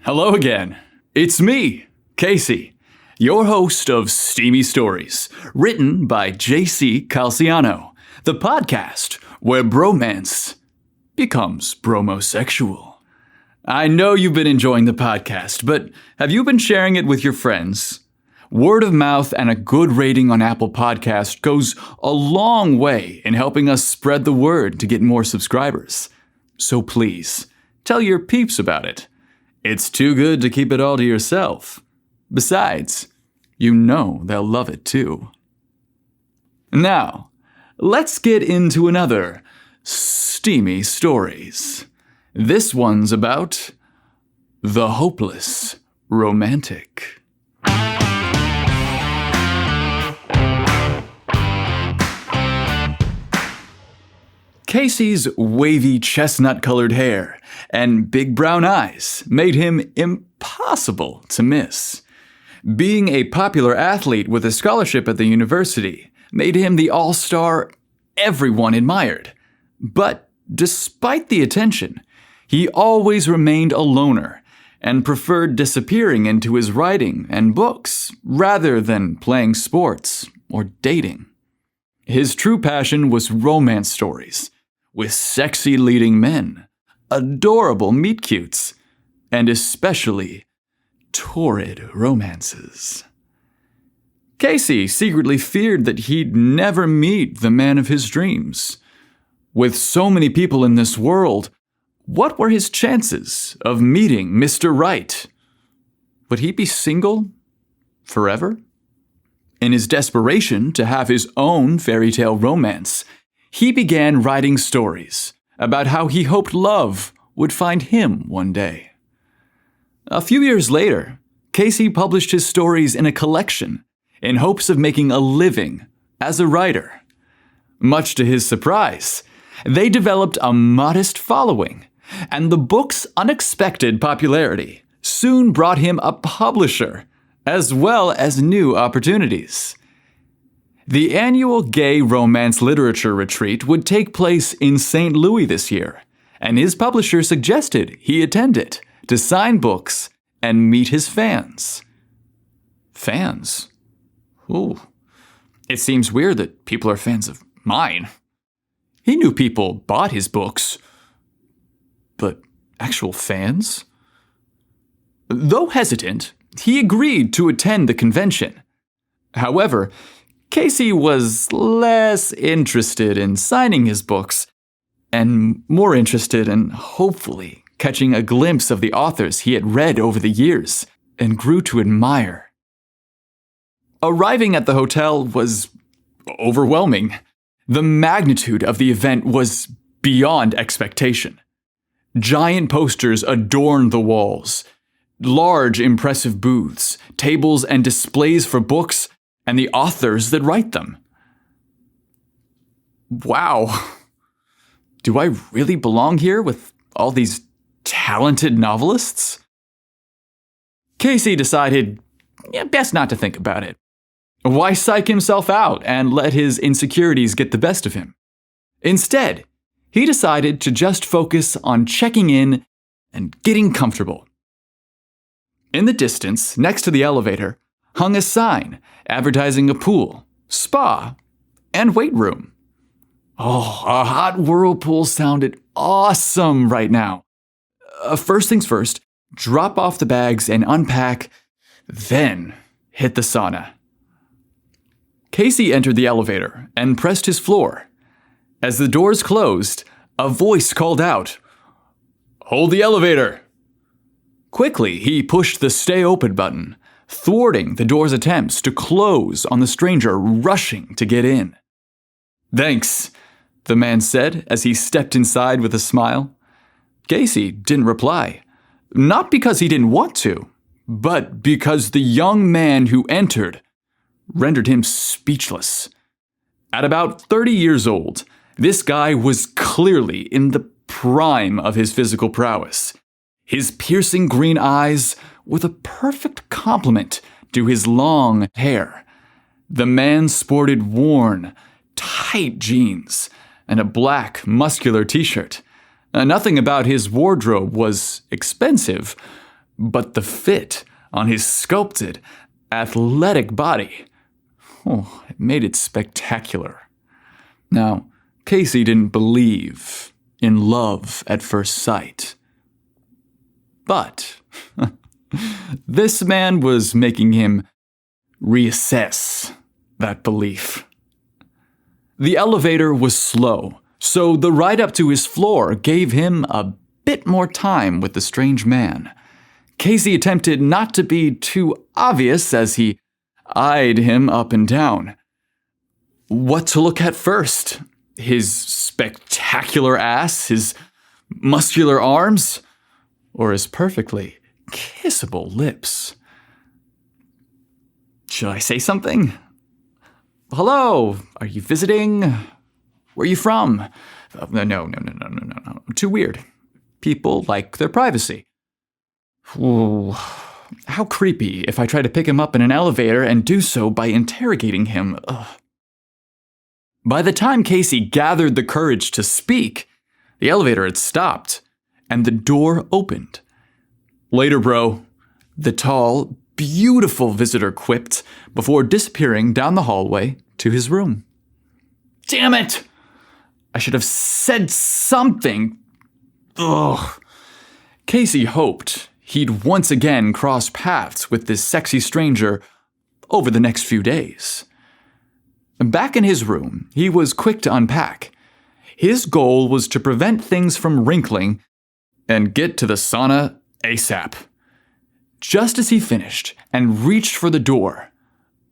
Hello again. It's me, Casey, your host of Steamy Stories, written by JC Calciano, the podcast where bromance becomes bromosexual. I know you've been enjoying the podcast, but have you been sharing it with your friends? Word of mouth and a good rating on Apple Podcast goes a long way in helping us spread the word to get more subscribers. So please, tell your peeps about it. It's too good to keep it all to yourself. Besides, you know they'll love it too. Now, let's get into another Steamy Stories. This one's about the hopeless romantic. Casey's wavy chestnut-colored hair and big brown eyes made him impossible to miss. Being a popular athlete with a scholarship at the university made him the all-star everyone admired. But despite the attention, he always remained a loner and preferred disappearing into his writing and books rather than playing sports or dating. His true passion was romance stories, with sexy leading men, adorable meet-cutes, and especially torrid romances. Casey secretly feared that he'd never meet the man of his dreams. With so many people in this world, what were his chances of meeting Mr. Right? Would he be single forever? In his desperation to have his own fairy tale romance, he began writing stories about how he hoped love would find him one day. A few years later, Casey published his stories in a collection in hopes of making a living as a writer. Much to his surprise, they developed a modest following, and the book's unexpected popularity soon brought him a publisher, as well as new opportunities. The annual gay romance literature retreat would take place in St. Louis this year, and his publisher suggested he attend it to sign books and meet his fans. Fans? Ooh. It seems weird that people are fans of mine. He knew people bought his books, but actual fans? Though hesitant, he agreed to attend the convention. However, Casey was less interested in signing his books and more interested in hopefully catching a glimpse of the authors he had read over the years and grew to admire. Arriving at the hotel was overwhelming. The magnitude of the event was beyond expectation. Giant posters adorned the walls, large impressive booths, tables and displays for books and the authors that write them. Wow. Do I really belong here with all these talented novelists? Casey decided, best not to think about it. Why psych himself out and let his insecurities get the best of him? Instead, he decided to just focus on checking in and getting comfortable. In the distance, next to the elevator, hung a sign advertising a pool, spa, and weight room. Oh, a hot whirlpool sounded awesome right now. First things first, drop off the bags and unpack, then hit the sauna. Casey entered the elevator and pressed his floor. As the doors closed, a voice called out, "Hold the elevator!" Quickly, he pushed the stay open button, thwarting the door's attempts to close on the stranger rushing to get in. "Thanks," the man said as he stepped inside with a smile. Casey didn't reply, not because he didn't want to, but because the young man who entered rendered him speechless. At about 30 years old, this guy was clearly in the prime of his physical prowess. His piercing green eyes were the perfect complement to his long hair. The man sported worn, tight jeans and a black, muscular t-shirt. Nothing about his wardrobe was expensive, but the fit on his sculpted, athletic body, it made it spectacular. Now, Casey didn't believe in love at first sight. But this man was making him reassess that belief. The elevator was slow, so the ride up to his floor gave him a bit more time with the strange man. Casey attempted not to be too obvious as he eyed him up and down. What to look at first? His spectacular ass, his muscular arms, or his perfectly kissable lips? Should I say something? Hello, are you visiting? Where are you from? No. Too weird. People like their privacy. Ooh, how creepy if I try to pick him up in an elevator and do so by interrogating him. Ugh. By the time Casey gathered the courage to speak, the elevator had stopped and the door opened. Later, bro, the tall, beautiful visitor quipped before disappearing down the hallway to his room. Damn it! I should have said something. Ugh. Casey hoped he'd once again cross paths with this sexy stranger over the next few days. Back in his room, he was quick to unpack. His goal was to prevent things from wrinkling and get to the sauna ASAP. Just as he finished and reached for the door,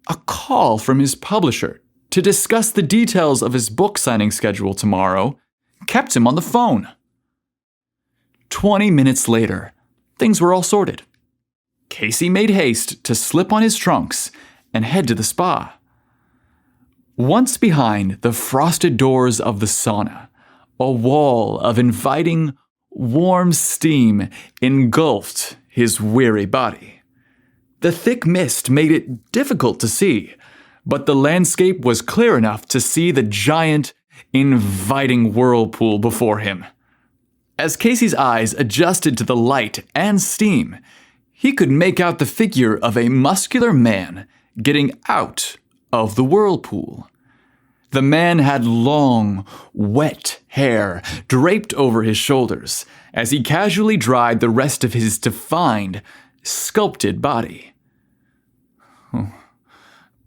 a call from his publisher to discuss the details of his book signing schedule tomorrow kept him on the phone. 20 minutes later, things were all sorted. Casey made haste to slip on his trunks and head to the spa. Once behind the frosted doors of the sauna, a wall of inviting, warm steam engulfed his weary body. The thick mist made it difficult to see, but the landscape was clear enough to see the giant, inviting whirlpool before him. As Casey's eyes adjusted to the light and steam, he could make out the figure of a muscular man getting out of the whirlpool. The man had long, wet hair draped over his shoulders as he casually dried the rest of his defined, sculpted body.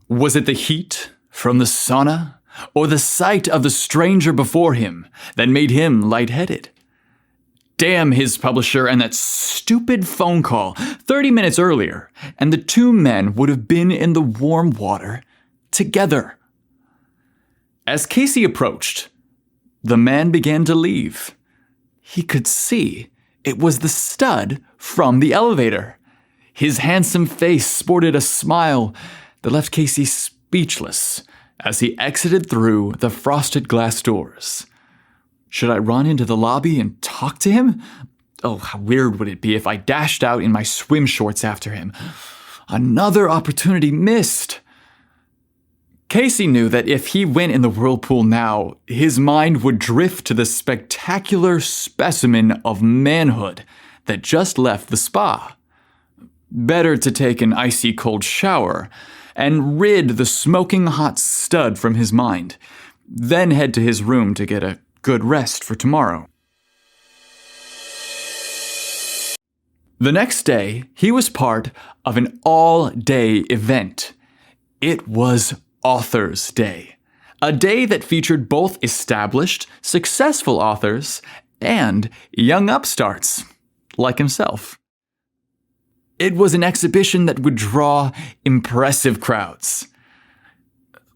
Was it the heat from the sauna or the sight of the stranger before him that made him lightheaded? Damn his publisher and that stupid phone call 30 minutes earlier, and the two men would have been in the warm water together. As Casey approached, the man began to leave. He could see it was the stud from the elevator. His handsome face sported a smile that left Casey speechless as he exited through the frosted glass doors. Should I run into the lobby and talk to him? Oh, how weird would it be if I dashed out in my swim shorts after him? Another opportunity missed. Casey knew that if he went in the whirlpool now, his mind would drift to the spectacular specimen of manhood that just left the spa. Better to take an icy cold shower and rid the smoking hot stud from his mind, then head to his room to get a good rest for tomorrow. The next day, he was part of an all-day event. It was Authors' Day, a day that featured both established, successful authors and young upstarts like himself. It was an exhibition that would draw impressive crowds.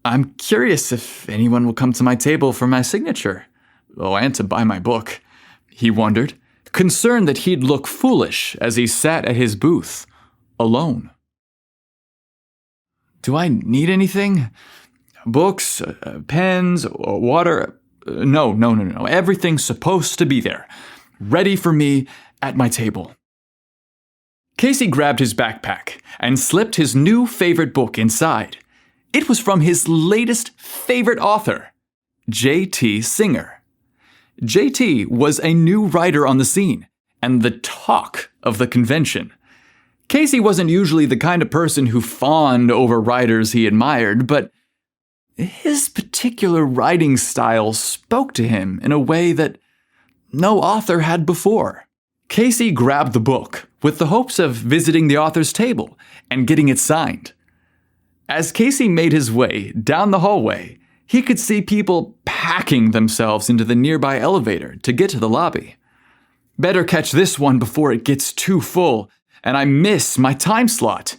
I'm curious if anyone will come to my table for my signature. Oh, and to buy my book, he wondered, concerned that he'd look foolish as he sat at his booth, alone. Do I need anything? Books, pens, water? No. Everything's supposed to be there, ready for me at my table. Casey grabbed his backpack and slipped his new favorite book inside. It was from his latest favorite author, J.T. Singer. J.T. was a new writer on the scene and the talk of the convention. Casey wasn't usually the kind of person who fawned over writers he admired, but his particular writing style spoke to him in a way that no author had before. Casey grabbed the book with the hopes of visiting the author's table and getting it signed. As Casey made his way down the hallway, he could see people packing themselves into the nearby elevator to get to the lobby. Better catch this one before it gets too full and I miss my time slot.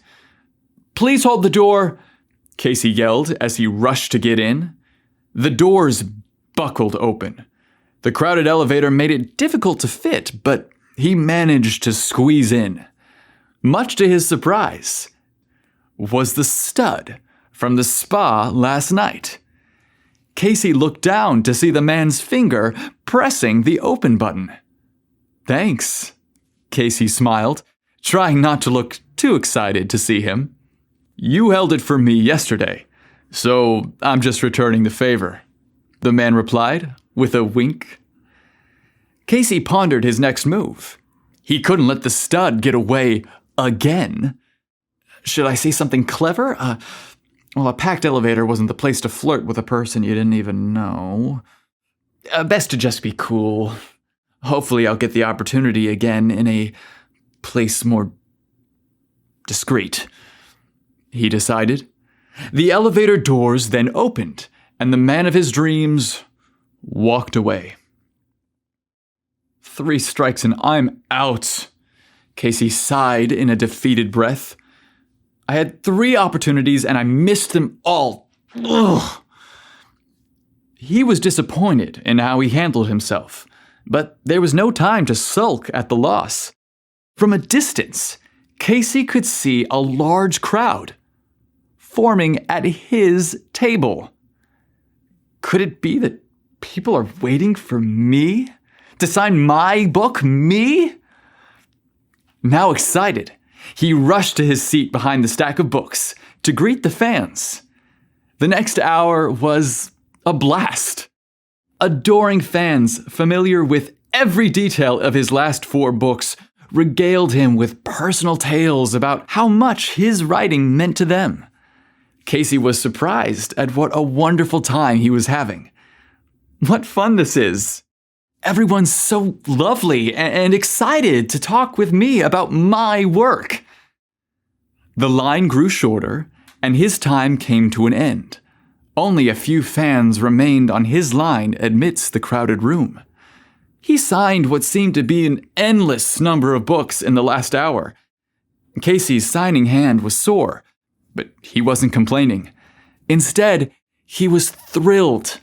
Please hold the door, Casey yelled as he rushed to get in. The doors buckled open. The crowded elevator made it difficult to fit, but he managed to squeeze in. Much to his surprise, was the stud from the spa last night. Casey looked down to see the man's finger pressing the open button. Thanks, Casey smiled, trying not to look too excited to see him. You held it for me yesterday, so I'm just returning the favor, the man replied with a wink. Casey pondered his next move. He couldn't let the stud get away again. Should I say something clever? A packed elevator wasn't the place to flirt with a person you didn't even know. Best to just be cool. Hopefully I'll get the opportunity again in a place more discreet, he decided. The elevator doors then opened, and the man of his dreams walked away. 3 strikes and I'm out, Casey sighed in a defeated breath. I had 3 opportunities and I missed them all. Ugh. He was disappointed in how he handled himself, but there was no time to sulk at the loss. From a distance, Casey could see a large crowd forming at his table. Could it be that people are waiting for me to sign my book? Me? Now excited, he rushed to his seat behind the stack of books to greet the fans. The next hour was a blast. Adoring fans familiar with every detail of his last 4 books regaled him with personal tales about how much his writing meant to them. Casey was surprised at what a wonderful time he was having. What fun this is! Everyone's so lovely and excited to talk with me about my work. The line grew shorter, and his time came to an end. Only a few fans remained on his line amidst the crowded room. He signed what seemed to be an endless number of books in the last hour. Casey's signing hand was sore, but he wasn't complaining. Instead, he was thrilled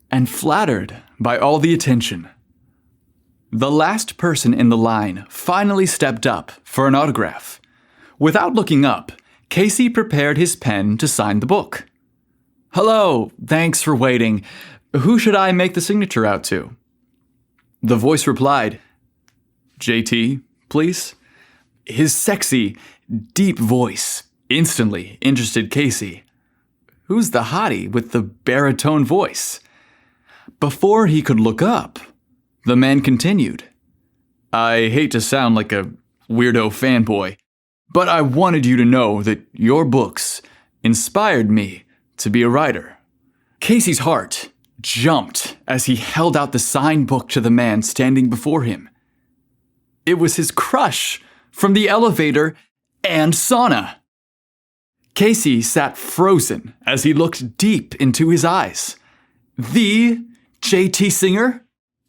and flattered by all the attention. The last person in the line finally stepped up for an autograph. Without looking up, Casey prepared his pen to sign the book. Hello, thanks for waiting. Who should I make the signature out to? The voice replied, JT, please. His sexy, deep voice instantly interested Casey. Who's the hottie with the baritone voice? Before he could look up, the man continued. I hate to sound like a weirdo fanboy, but I wanted you to know that your books inspired me to be a writer. Casey's heart jumped as he held out the signed book to the man standing before him. It was his crush from the elevator and sauna. Casey sat frozen as he looked deep into his eyes. The JT Singer?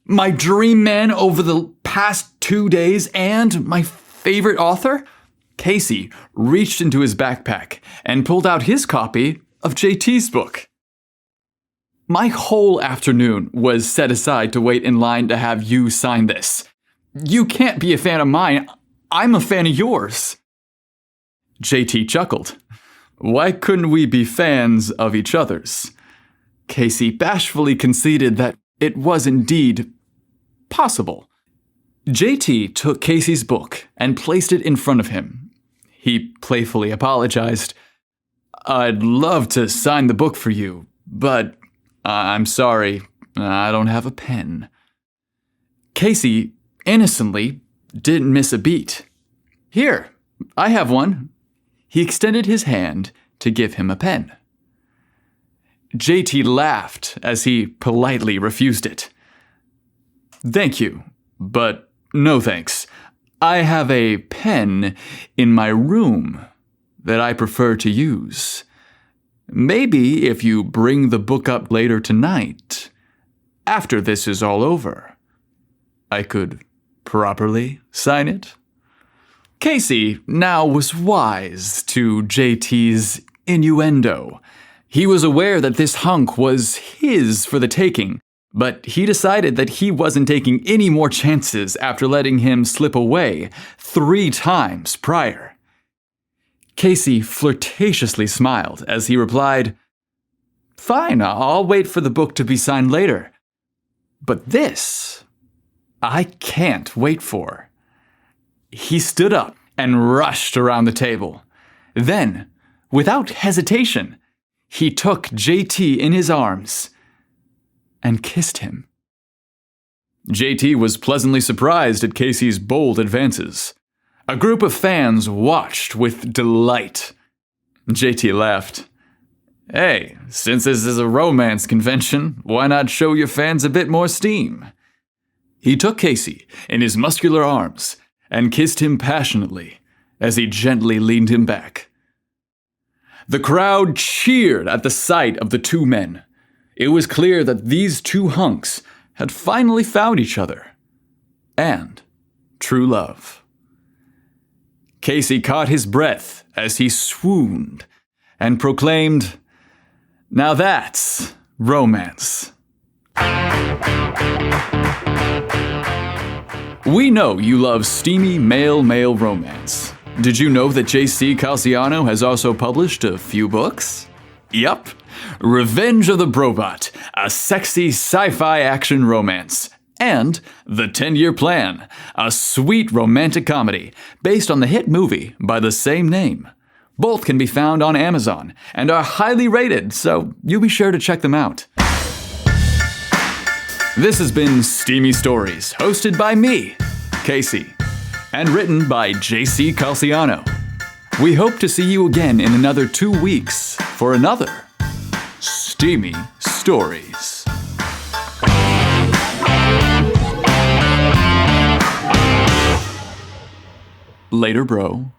My dream man over the past 2 days and my favorite author? Casey reached into his backpack and pulled out his copy of JT's book. My whole afternoon was set aside to wait in line to have you sign this. You can't be a fan of mine. I'm a fan of yours. JT chuckled. Why couldn't we be fans of each other's? Casey bashfully conceded that it was indeed possible. JT took Casey's book and placed it in front of him. He playfully apologized. I'd love to sign the book for you, but I'm sorry, I don't have a pen. Casey innocently didn't miss a beat. Here, I have one. He extended his hand to give him a pen. JT laughed as he politely refused it. Thank you, but no thanks. I have a pen in my room that I prefer to use. Maybe if you bring the book up later tonight, after this is all over, I could properly sign it. Casey now was wise to JT's innuendo. He was aware that this hunk was his for the taking, but he decided that he wasn't taking any more chances after letting him slip away 3 times prior. Casey flirtatiously smiled as he replied, "Fine, I'll wait for the book to be signed later. But this, I can't wait for." He stood up and rushed around the table. Then, without hesitation, he took JT in his arms and kissed him. JT was pleasantly surprised at Casey's bold advances. A group of fans watched with delight. JT laughed. "Hey, since this is a romance convention, why not show your fans a bit more steam?" He took Casey in his muscular arms and kissed him passionately as he gently leaned him back. The crowd cheered at the sight of the 2 men. It was clear that these 2 hunks had finally found each other and true love. Casey caught his breath as he swooned and proclaimed, "Now that's romance." We know you love steamy male-male romance. Did you know that JC Calciano has also published a few books? Yup. Revenge of the Brobot, a sexy sci-fi action romance. And The 10-Year Plan, a sweet romantic comedy based on the hit movie by the same name. Both can be found on Amazon and are highly rated, so you be sure to check them out. This has been Steamy Stories, hosted by me, Casey, and written by JC Calciano. We hope to see you again in another 2 weeks for another Steamy Stories. Later, bro.